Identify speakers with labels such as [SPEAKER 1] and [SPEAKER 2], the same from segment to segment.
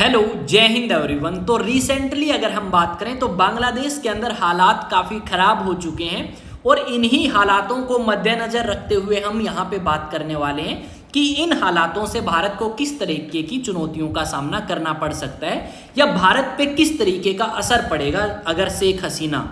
[SPEAKER 1] Hello, जय Hind everyone. तो recently अगर हम बात करें तो बांग्लादेश के अंदर हालात काफ़ी ख़राब हो चुके हैं और इन्हीं हालातों को मद्देनज़र रखते हुए हम यहाँ पे बात करने वाले हैं कि इन हालातों से भारत को किस तरीके की चुनौतियों का सामना करना पड़ सकता है या भारत पे किस तरीके का असर पड़ेगा अगर शेख हसीना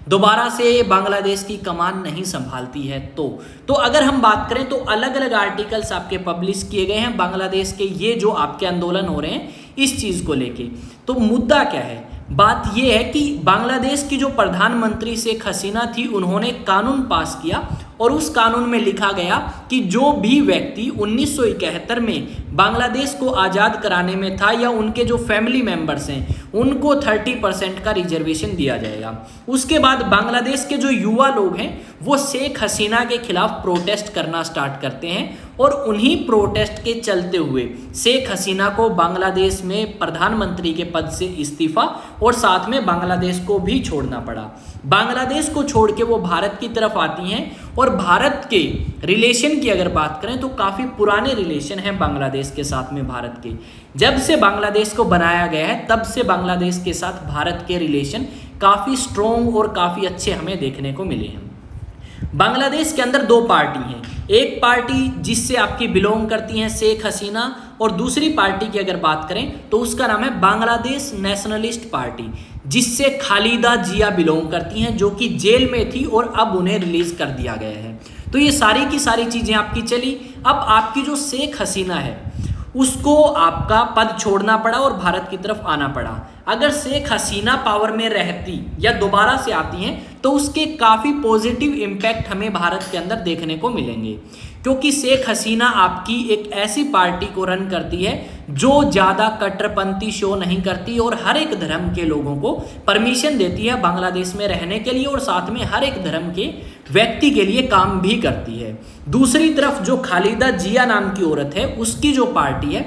[SPEAKER 1] दोबारा से बांग्लादेश की कमान नहीं संभालती है। तो अगर हम बात करें तो अलग अलग आर्टिकल्स आपके पब्लिश किए गए हैं बांग्लादेश के, ये जो आपके आंदोलन हो रहे हैं इस चीज़ को लेके। तो मुद्दा क्या है? बात यह है कि बांग्लादेश की जो प्रधानमंत्री शेख हसीना थी, उन्होंने कानून पास किया और उस कानून में लिखा गया कि जो भी व्यक्ति 1971 में बांग्लादेश को आज़ाद कराने में था या उनके जो फैमिली मेंबर्स हैं उनको 30% का रिजर्वेशन दिया जाएगा। उसके बाद बांग्लादेश के जो युवा लोग हैं वो शेख हसीना के खिलाफ प्रोटेस्ट करना स्टार्ट करते हैं और उन्हीं प्रोटेस्ट के चलते हुए शेख हसीना को बांग्लादेश में प्रधानमंत्री के पद से इस्तीफा और साथ में बांग्लादेश को भी छोड़ना पड़ा। बांग्लादेश को छोड़ के वो भारत की तरफ आती हैं और भारत के रिलेशन की अगर बात करें तो काफ़ी पुराने रिलेशन हैं बांग्लादेश के साथ में भारत के। जब से बांग्लादेश को बनाया गया है तब से बांग्लादेश के साथ भारत के रिलेशन काफ़ी स्ट्रॉन्ग और काफ़ी अच्छे हमें देखने को मिले हैं। बांग्लादेश के अंदर दो पार्टी हैं, एक पार्टी जिससे आपकी बिलोंग करती हैं शेख हसीना और दूसरी पार्टी की अगर बात करें तो उसका नाम है बांग्लादेश नेशनलिस्ट पार्टी, जिससे खालिदा जिया बिलोंग करती हैं जो कि जेल में थी और अब उन्हें रिलीज कर दिया गया है। तो ये सारी की सारी चीज़ें आपकी चली। अब आपकी जो शेख हसीना है उसको आपका पद छोड़ना पड़ा और भारत की तरफ आना पड़ा। अगर शेख हसीना पावर में रहती या दोबारा से आती हैं तो उसके काफ़ी पॉजिटिव इम्पैक्ट हमें भारत के अंदर देखने को मिलेंगे, क्योंकि शेख हसीना आपकी एक ऐसी पार्टी को रन करती है जो ज़्यादा कट्टरपंथी शो नहीं करती और हर एक धर्म के लोगों को परमिशन देती है बांग्लादेश में रहने के लिए और साथ में हर एक धर्म के व्यक्ति के लिए काम भी करती है। दूसरी तरफ जो खालिदा जिया नाम की औरत है उसकी जो पार्टी है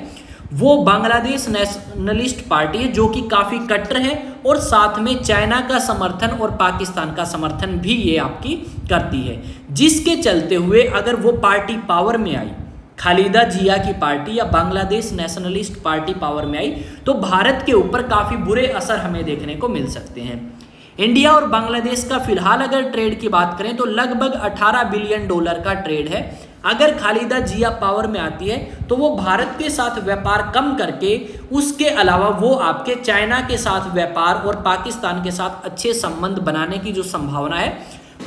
[SPEAKER 1] वो बांग्लादेश नेशनलिस्ट पार्टी है जो कि काफ़ी कट्टर है और साथ में चाइना का समर्थन और पाकिस्तान का समर्थन भी ये आपकी करती है, जिसके चलते हुए अगर वो पार्टी पावर में आई, खालिदा जिया की पार्टी या बांग्लादेश नेशनलिस्ट पार्टी पावर में आई, तो भारत के ऊपर काफ़ी बुरे असर हमें देखने को मिल सकते हैं। इंडिया और बांग्लादेश का फिलहाल अगर ट्रेड की बात करें तो लगभग $18 बिलियन का ट्रेड है। अगर खालिदा जिया पावर में आती है तो वो भारत के साथ व्यापार कम करके उसके अलावा वो आपके चाइना के साथ व्यापार और पाकिस्तान के साथ अच्छे संबंध बनाने की जो संभावना है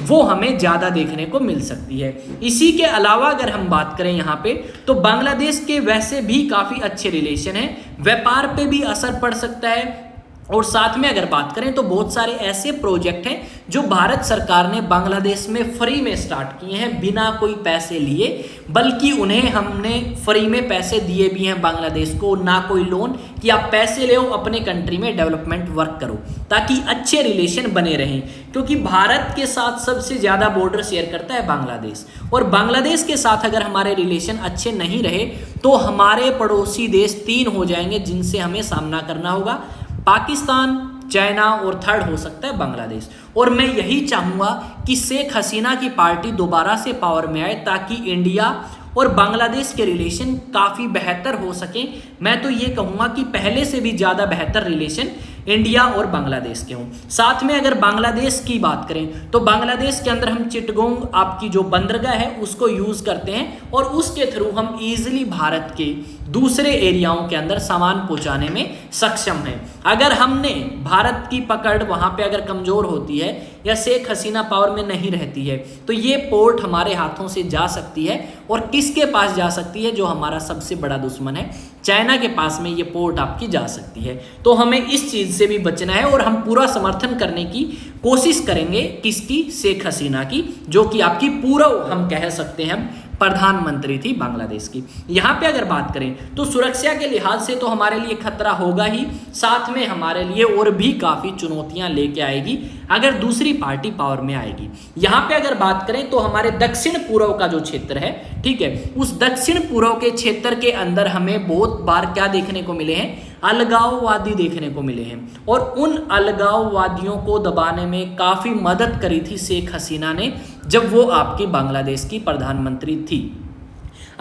[SPEAKER 1] वो हमें ज़्यादा देखने को मिल सकती है। इसी के अलावा अगर हम बात करें यहाँ पे तो बांग्लादेश के वैसे भी काफ़ी अच्छे रिलेशन हैं, व्यापार पे भी असर पड़ सकता है और साथ में अगर बात करें तो बहुत सारे ऐसे प्रोजेक्ट हैं जो भारत सरकार ने बांग्लादेश में फ्री में स्टार्ट किए हैं बिना कोई पैसे लिए, बल्कि उन्हें हमने फ्री में पैसे दिए भी हैं बांग्लादेश को, ना कोई लोन कि आप पैसे ले अपने कंट्री में डेवलपमेंट वर्क करो ताकि अच्छे रिलेशन बने रहें, क्योंकि भारत के साथ सबसे ज़्यादा बॉर्डर शेयर करता है बांग्लादेश और बांग्लादेश के साथ अगर हमारे रिलेशन अच्छे नहीं रहे तो हमारे पड़ोसी देश 3 हो जाएंगे जिनसे हमें सामना करना होगा, पाकिस्तान, चाइना और थर्ड हो सकता है बांग्लादेश। और मैं यही चाहूँगा कि शेख हसीना की पार्टी दोबारा से पावर में आए ताकि इंडिया और बांग्लादेश के रिलेशन काफ़ी बेहतर हो सकें। मैं तो ये कहूँगा कि पहले से भी ज़्यादा बेहतर रिलेशन इंडिया और बांग्लादेश के हों। साथ में अगर बांग्लादेश की बात करें तो बांग्लादेश के अंदर हम चिटगोंग आपकी जो बंदरगाह है उसको यूज़ करते हैं और उसके थ्रू हम ईजिली भारत के दूसरे एरियाओं के अंदर सामान पहुंचाने में सक्षम हैं। अगर हमने भारत की पकड़ वहाँ पे अगर कमज़ोर होती है या शेख हसीना पावर में नहीं रहती है तो ये पोर्ट हमारे हाथों से जा सकती है और किसके पास जा सकती है? जो हमारा सबसे बड़ा दुश्मन है चाइना के पास में ये पोर्ट आपकी जा सकती है। तो हमें इस चीज़ से भी बचना है और हम पूरा समर्थन करने की कोशिश करेंगे किसकी? शेख हसीना की, जो कि आपकी पूरा हम कह सकते हैं प्रधानमंत्री थी बांग्लादेश की। यहाँ पे अगर बात करें तो सुरक्षा के लिहाज से तो हमारे लिए खतरा होगा ही, साथ में हमारे लिए और भी काफ़ी चुनौतियाँ लेके आएगी अगर दूसरी पार्टी पावर में आएगी। यहाँ पे अगर बात करें तो हमारे दक्षिण पूर्व का जो क्षेत्र है, ठीक है, उस दक्षिण पूर्व के क्षेत्र के अंदर हमें बहुत बार क्या देखने को मिले हैं? अलगाववादी देखने को मिले हैं और उन अलगाववादियों को दबाने में काफ़ी मदद करी थी शेख हसीना ने जब वो आपकी बांग्लादेश की प्रधानमंत्री थी।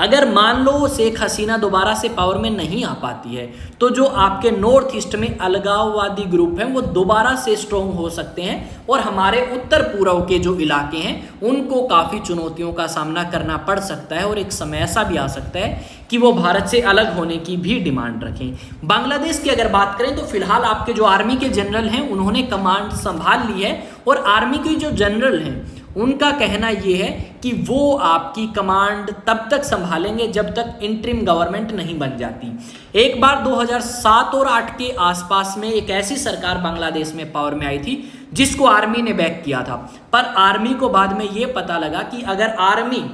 [SPEAKER 1] अगर मान लो शेख हसीना दोबारा से पावर में नहीं आ पाती है तो जो आपके नॉर्थ ईस्ट में अलगाववादी ग्रुप हैं वो दोबारा से स्ट्रॉन्ग हो सकते हैं और हमारे उत्तर पूर्व के जो इलाके हैं उनको काफ़ी चुनौतियों का सामना करना पड़ सकता है और एक समय ऐसा भी आ सकता है कि वो भारत से अलग होने की भी डिमांड रखें। बांग्लादेश की अगर बात करें तो फिलहाल आपके जो आर्मी के जनरल हैं उन्होंने कमांड संभाल ली है और आर्मी के जो जनरल हैं उनका कहना ये है कि वो आपकी कमांड तब तक संभालेंगे जब तक इंटरिम गवर्नमेंट नहीं बन जाती। एक बार 2007 और 8 के आसपास में एक ऐसी सरकार बांग्लादेश में पावर में आई थी जिसको आर्मी ने बैक किया था, पर आर्मी को बाद में ये पता लगा कि अगर आर्मी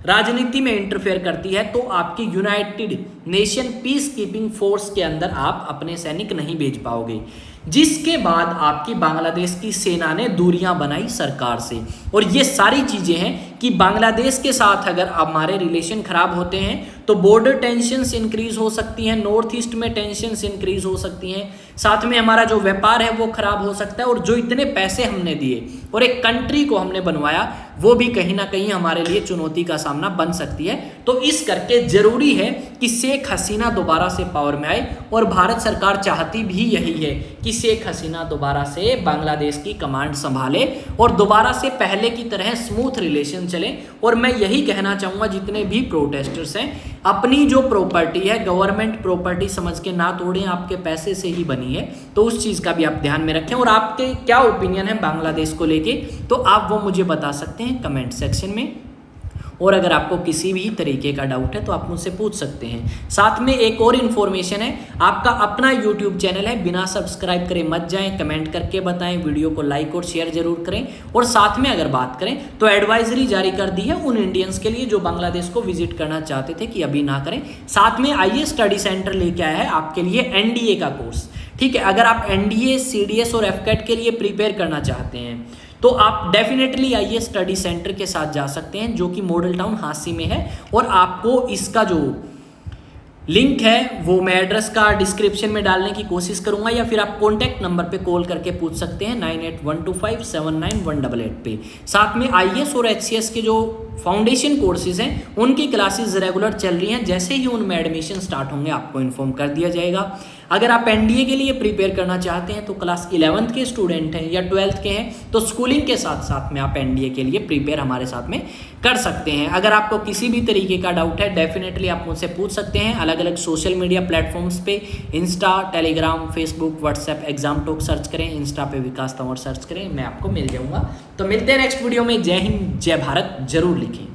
[SPEAKER 1] राजनीति में इंटरफेयर करती है तो आपकी United nation peace keeping force के अंदर आप अपने सैनिक नहीं भेज पाओगे, जिसके बाद आपकी बांग्लादेश की सेना ने दूरियां बनाई सरकार से। और ये सारी चीजें हैं कि बांग्लादेश के साथ अगर हमारे रिलेशन खराब होते हैं तो बॉर्डर टेंशन्स इंक्रीज हो सकती हैं, नॉर्थ ईस्ट में टेंशन्स इंक्रीज हो सकती हैं, साथ में हमारा जो व्यापार है वो खराब हो सकता है और जो इतने पैसे हमने दिए और एक कंट्री को हमने बनवाया वो भी कहीं ना कहीं हमारे लिए चुनौती का सामना बन सकती है। तो इस करके जरूरी है कि शेख हसीना दोबारा से पावर में आए और भारत सरकार चाहती भी यही है कि शेख हसीना दोबारा से बांग्लादेश की कमांड संभाले और दोबारा से पहले की तरह स्मूथ रिलेशन चले। और मैं यही कहना चाहूँगा जितने भी प्रोटेस्टर्स हैं अपनी जो प्रॉपर्टी है गवर्नमेंट प्रॉपर्टी समझ के ना तोड़ें, आपके पैसे से ही बनी है, तो उस चीज़ का भी आप ध्यान में रखें। और आपके क्या ओपिनियन है बांग्लादेश को लेके तो आप वो मुझे बता सकते हैं कमेंट सेक्शन में। और अगर आपको किसी भी तरीके का डाउट है तो आप मुझसे पूछ सकते हैं। साथ में एक और इन्फॉर्मेशन है, आपका अपना यूट्यूब चैनल है, बिना सब्सक्राइब करे मत जाएं, कमेंट करके बताएं, वीडियो को लाइक और शेयर जरूर करें। और साथ में अगर बात करें तो एडवाइजरी जारी कर दी है उन इंडियंस के लिए जो बांग्लादेश को विजिट करना चाहते थे कि अभी ना करें। साथ में आईए स्टडी सेंटर लेके आया है आपके लिए एनडीए का कोर्स, ठीक है। अगर आप एनडीए, सीडीएस और एफकेट के लिए प्रिपेयर करना चाहते हैं तो आप डेफिनेटली आइए स्टडी सेंटर के साथ जा सकते हैं जो कि मॉडल टाउन हांसी में है। और आपको इसका जो लिंक है वो मैं एड्रेस का डिस्क्रिप्शन में डालने की कोशिश करूंगा या फिर आप कॉन्टैक्ट नंबर पे कॉल करके पूछ सकते हैं 9812579188 पे। साथ में आईएएस और एचसीएस के जो फाउंडेशन कोर्सेज हैं उनकी क्लासेस रेगुलर चल रही हैं, जैसे ही उनमें एडमिशन स्टार्ट होंगे आपको इन्फॉर्म कर दिया जाएगा। अगर आप एनडीए के लिए प्रिपेयर करना चाहते हैं तो क्लास 11th के स्टूडेंट हैं या 12th के हैं तो स्कूलिंग के साथ साथ में आप एनडीए के लिए प्रिपेयर हमारे साथ में कर सकते हैं। अगर आपको किसी भी तरीके का डाउट है डेफिनेटली आप मुझसे पूछ सकते हैं। अलग अलग सोशल मीडिया प्लेटफॉर्म्स पे Insta, Telegram, Facebook, WhatsApp exam talk search करें, इंस्टा पे विकास तंवर सर्च करें, मैं आपको मिल जाऊंगा। तो मिलते हैं नेक्स्ट वीडियो में। जय हिंद, जय भारत जरूर लिखें।